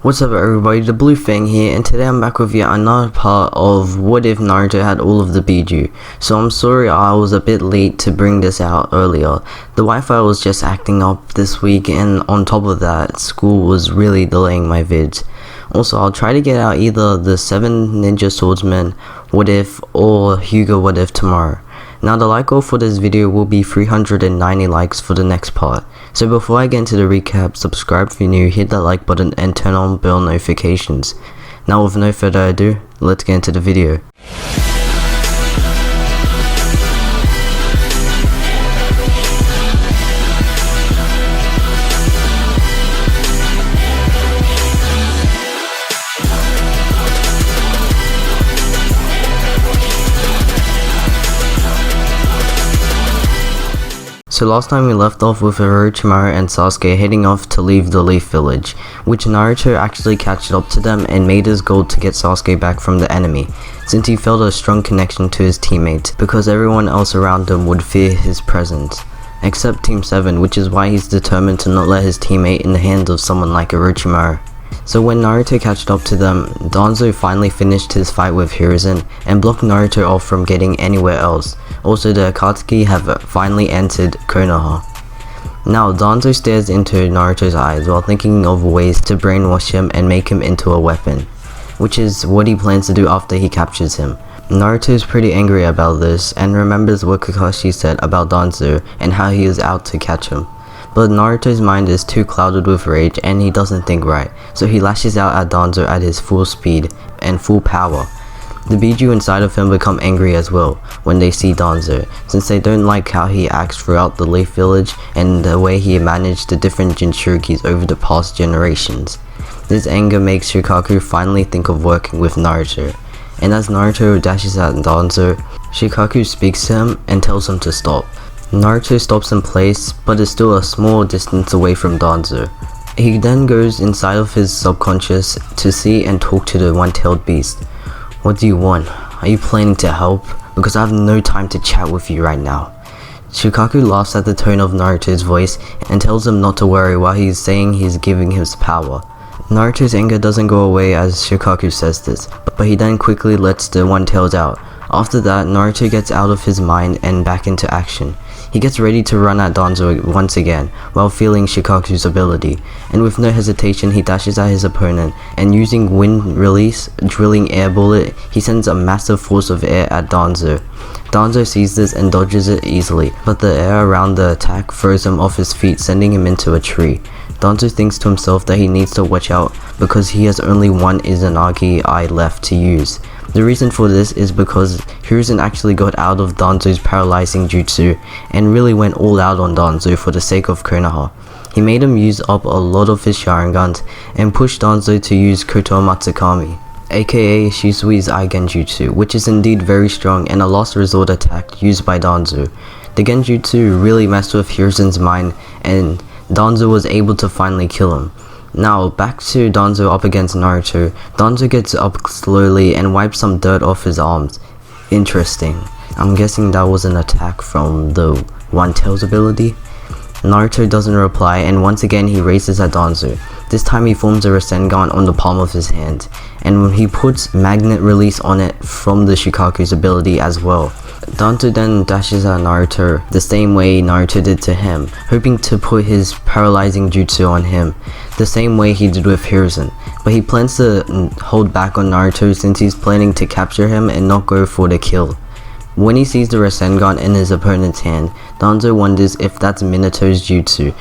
What's up everybody, the Blue Fang here, and today I'm back with yet another part of what if Naruto had all of the Bijuu. So I'm sorry I was a bit late to bring this out earlier. The Wi-Fi was just acting up this week, and on top of that, school was really delaying my vids. Also, I'll try to get out either the 7 Ninja Swordsmen what if or Hyuga what if tomorrow. Now the like goal for this video will be 390 likes for the next part. So before I get into the recap, subscribe if you're new, hit that like button and turn on bell notifications. Now with no further ado, let's get into the video. So last time we left off with Orochimaru and Sasuke heading off to leave the Leaf Village, which Naruto actually catched up to them and made his goal to get Sasuke back from the enemy, since he felt a strong connection to his teammates, because everyone else around him would fear his presence, except Team 7, which is why he's determined to not let his teammate in the hands of someone like Orochimaru. So when Naruto catched up to them, Danzo finally finished his fight with Hiruzen and blocked Naruto off from getting anywhere else. Also, the Akatsuki have finally entered Konoha. Now Danzo stares into Naruto's eyes while thinking of ways to brainwash him and make him into a weapon, which is what he plans to do after he captures him. Naruto is pretty angry about this and remembers what Kakashi said about Danzo and how he is out to catch him. But Naruto's mind is too clouded with rage and he doesn't think right, so he lashes out at Danzo at his full speed and full power. The Bijuu inside of him become angry as well when they see Danzo, since they don't like how he acts throughout the Leaf Village and the way he managed the different Jinchurikis over the past generations. This anger makes Shikaku finally think of working with Naruto, and as Naruto dashes at Danzo, Shikaku speaks to him and tells him to stop. Naruto stops in place, but is still a small distance away from Danzo. He then goes inside of his subconscious to see and talk to the one-tailed beast. What do you want? Are you planning to help? Because I have no time to chat with you right now. Shikaku laughs at the tone of Naruto's voice and tells him not to worry while he's saying he's giving his power. Naruto's anger doesn't go away as Shikaku says this, but he then quickly lets the one-tailed out. After that, Naruto gets out of his mind and back into action. He gets ready to run at Danzo once again, while feeling Shikaku's ability, and with no hesitation he dashes at his opponent, and using wind release, drilling air bullet, he sends a massive force of air at Danzo. Danzo sees this and dodges it easily, but the air around the attack throws him off his feet, sending him into a tree. Danzo thinks to himself that he needs to watch out because he has only one Izanagi eye left to use. The reason for this is because Hiruzen actually got out of Danzo's paralyzing jutsu and really went all out on Danzo for the sake of Konoha. He made him use up a lot of his Sharingans and pushed Danzo to use Koto Matsukami, aka Shisui's Aigen Jutsu, which is indeed very strong and a last resort attack used by Danzo. The Genjutsu really messed with Hiruzen's mind and Danzo was able to finally kill him. Now back to Danzo up against Naruto. Danzo gets up slowly and wipes some dirt off his arms. Interesting. I'm guessing that was an attack from the one-tailed ability. Naruto doesn't reply and once again he races at Danzo. This time he forms a Rasengan on the palm of his hand, and when he puts magnet release on it from the Shikaku's ability as well. Danzo then dashes at Naruto the same way Naruto did to him, hoping to put his paralyzing jutsu on him, the same way he did with Hiruzen, but he plans to hold back on Naruto since he's planning to capture him and not go for the kill. When he sees the Rasengan in his opponent's hand, Danzo wonders if that's Minato's jutsu,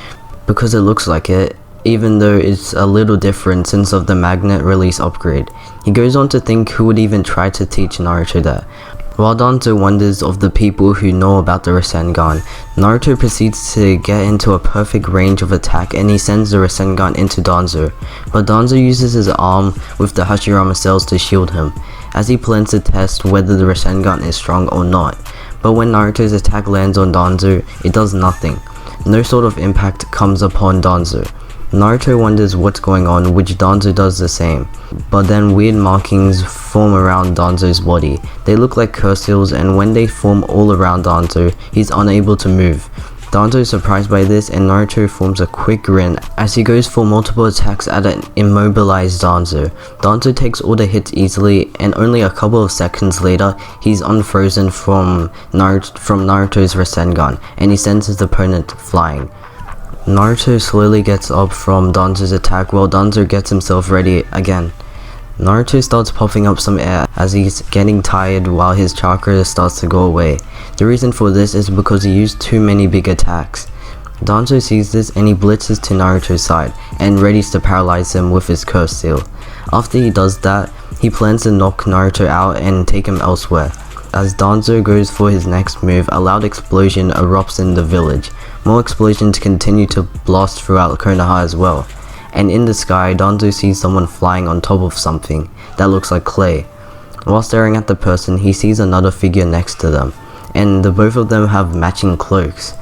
because it looks like it, even though it's a little different since of the magnet release upgrade. He goes on to think who would even try to teach Naruto that. While Danzo wonders of the people who know about the Rasengan, Naruto proceeds to get into a perfect range of attack and he sends the Rasengan into Danzo, but Danzo uses his arm with the Hashirama cells to shield him, as he plans to test whether the Rasengan is strong or not. But when Naruto's attack lands on Danzo, it does nothing. No sort of impact comes upon Danzo. Naruto wonders what's going on, which Danzo does the same, but then weird markings form around Danzo's body. They look like curse seals, and when they form all around Danzo, he's unable to move. Danzo is surprised by this, and Naruto forms a quick grin as he goes for multiple attacks at an immobilized Danzo. Danzo takes all the hits easily, and only a couple of seconds later, he's unfrozen from Naruto's Rasengan, and he sends his opponent flying. Naruto slowly gets up from Danzo's attack while Danzo gets himself ready again. Naruto starts puffing up some air as he's getting tired while his chakra starts to go away. The reason for this is because he used too many big attacks. Danzo sees this and he blitzes to Naruto's side and readies to paralyze him with his curse seal. After he does that, he plans to knock Naruto out and take him elsewhere. As Danzo goes for his next move, a loud explosion erupts in the village. More explosions continue to blast throughout Konoha as well. And in the sky, Danzo sees someone flying on top of something that looks like clay. While staring at the person, he sees another figure next to them, and the both of them have matching cloaks.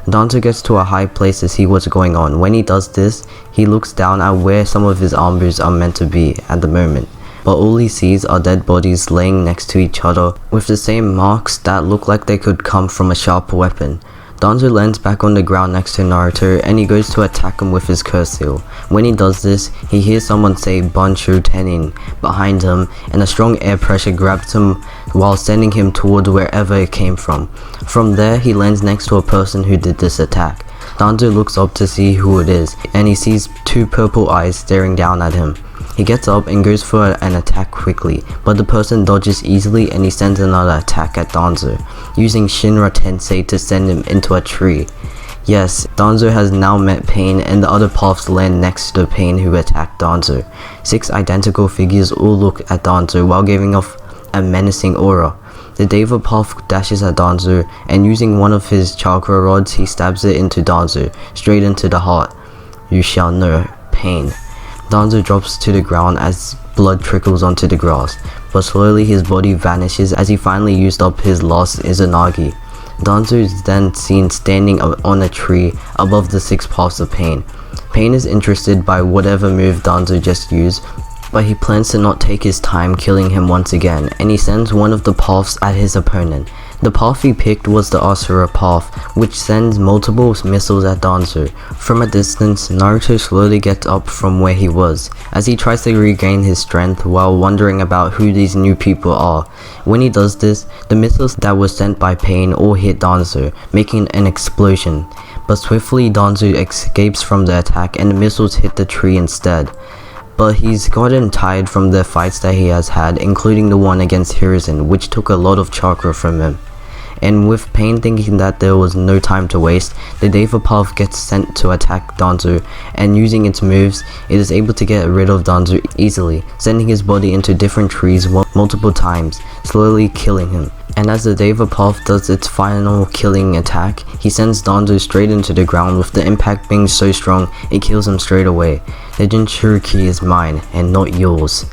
Danzo gets to a high place to see what's going on. When he does this, he looks down at where some of his armors are meant to be at the moment, but all he sees are dead bodies laying next to each other with the same marks that look like they could come from a sharp weapon. Danzo lands back on the ground next to Naruto and he goes to attack him with his curse seal. When he does this, he hears someone say Bansho Tenin behind him, and a strong air pressure grabs him while sending him toward wherever it came from. From there, he lands next to a person who did this attack. Danzo looks up to see who it is, and he sees two purple eyes staring down at him. He gets up and goes for an attack quickly, but the person dodges easily and he sends another attack at Danzo, using Shinra Tensei to send him into a tree. Yes, Danzo has now met Pain, and the other paths land next to Pain who attacked Danzo. 6 identical figures all look at Danzo while giving off a menacing aura. The Deva Path dashes at Danzo, and using one of his chakra rods, he stabs it into Danzo, straight into the heart. You shall know pain. Danzo drops to the ground as blood trickles onto the grass, but slowly his body vanishes as he finally used up his last Izanagi. Danzo is then seen standing on a tree above the 6 paths of Pain. Pain is interested by whatever move Danzo just used, but he plans to not take his time killing him once again, and he sends one of the paths at his opponent. The path he picked was the Asura path, which sends multiple missiles at Danzo. From a distance, Naruto slowly gets up from where he was, as he tries to regain his strength while wondering about who these new people are. When he does this, the missiles that were sent by Pain all hit Danzo, making an explosion. But swiftly Danzo escapes from the attack and the missiles hit the tree instead. But he's gotten tired from the fights that he has had, including the one against Hiruzen, which took a lot of chakra from him. And with Pain thinking that there was no time to waste, the Deva Path gets sent to attack Danzo, and using its moves, it is able to get rid of Danzo easily, sending his body into different trees multiple times, slowly killing him. And as the Deva Path does its final killing attack, he sends Danzo straight into the ground, with the impact being so strong it kills him straight away. The Jinchuriki is mine, and not yours.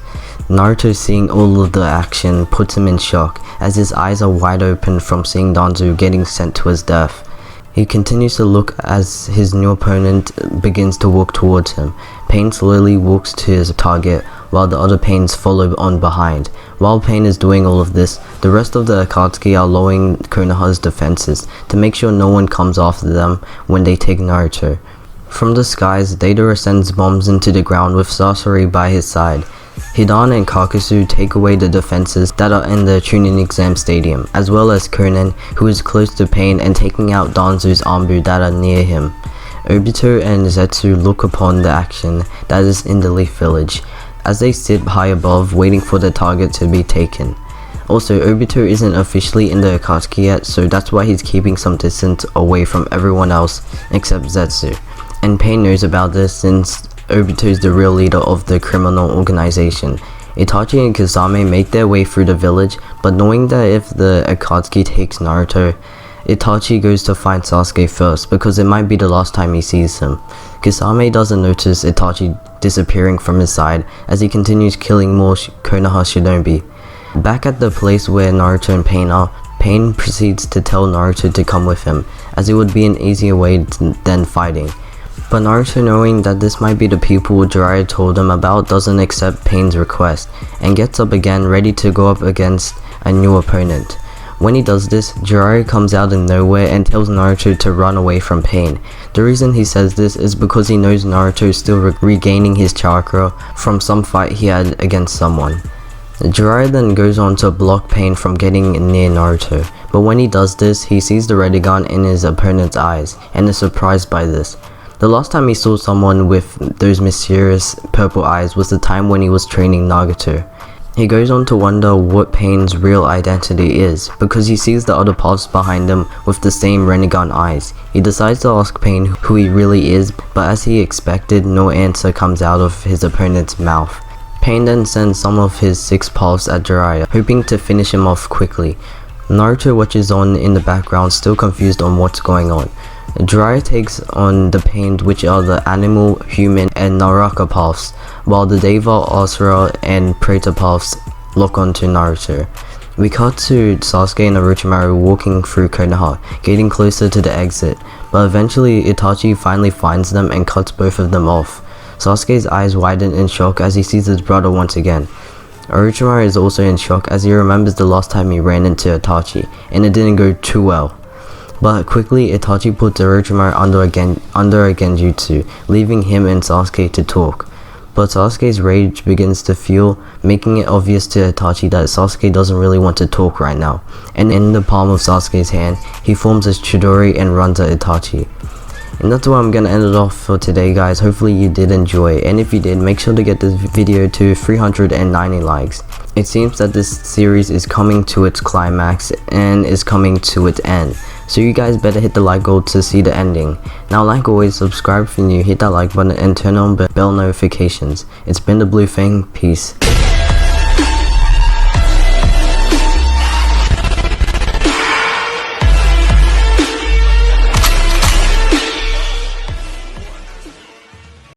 Naruto, seeing all of the action, puts him in shock, as his eyes are wide open from seeing Danzo getting sent to his death. He continues to look as his new opponent begins to walk towards him. Pain slowly walks to his target, while the other Pains follow on behind. While Pain is doing all of this, the rest of the Akatsuki are lowering Konoha's defenses to make sure no one comes after them when they take Naruto. From the skies, Deidara sends bombs into the ground with Sasori by his side. Hidan and Kakasu take away the defenses that are in the Chunin exam stadium, as well as Konan, who is close to Pain and taking out Danzo's Anbu that are near him. Obito and Zetsu look upon the action that is in the Leaf Village, as they sit high above waiting for the target to be taken. Also, Obito isn't officially in the Akatsuki yet, so that's why he's keeping some distance away from everyone else except Zetsu. And Pain knows about this since Obito is the real leader of the criminal organization. Itachi and Kasame make their way through the village, but knowing that if the Akatsuki takes Naruto, Itachi goes to find Sasuke first because it might be the last time he sees him. Kasame doesn't notice Itachi disappearing from his side as he continues killing more Konoha shinobi. Back at the place where Naruto and Pain are, Pain proceeds to tell Naruto to come with him, as it would be an easier way than fighting. But Naruto, knowing that this might be the people Jiraiya told him about, doesn't accept Pain's request, and gets up again ready to go up against a new opponent. When he does this, Jiraiya comes out of nowhere and tells Naruto to run away from pain. The reason he says this is because he knows Naruto is still regaining his chakra from some fight he had against someone. Jiraiya then goes on to block pain from getting near Naruto, but when he does this, he sees the Rinnegan in his opponent's eyes and is surprised by this. The last time he saw someone with those mysterious purple eyes was the time when he was training Nagato. He goes on to wonder what Pain's real identity is, because he sees the other paths behind him with the same Rinnegan eyes. He decides to ask Pain who he really is, but as he expected, no answer comes out of his opponent's mouth. Pain then sends some of his 6 paths at Jiraiya, hoping to finish him off quickly. Naruto watches on in the background, still confused on what's going on. Jiraiya takes on the Pain, which are the animal, human, and Naraka paths, while the Deva, Asura, and Preta paths lock onto Naruto. We cut to Sasuke and Orochimaru walking through Konoha, getting closer to the exit, but eventually Itachi finally finds them and cuts both of them off. Sasuke's eyes widen in shock as he sees his brother once again. Orochimaru is also in shock as he remembers the last time he ran into Itachi, and it didn't go too well. But quickly, Itachi puts Orochimaru under a genjutsu, leaving him and Sasuke to talk. But Sasuke's rage begins to fuel, making it obvious to Itachi that Sasuke doesn't really want to talk right now. And in the palm of Sasuke's hand, he forms a Chidori and runs at Itachi. And that's where I'm gonna end it off for today, guys. Hopefully you did enjoy, and if you did, make sure to get this video to 390 likes. It seems that this series is coming to its climax and is coming to its end. So you guys better hit the like goal to see the ending. Now, like always, subscribe if you're new, hit that like button and turn on bell notifications. It's been the Blue Fang, peace.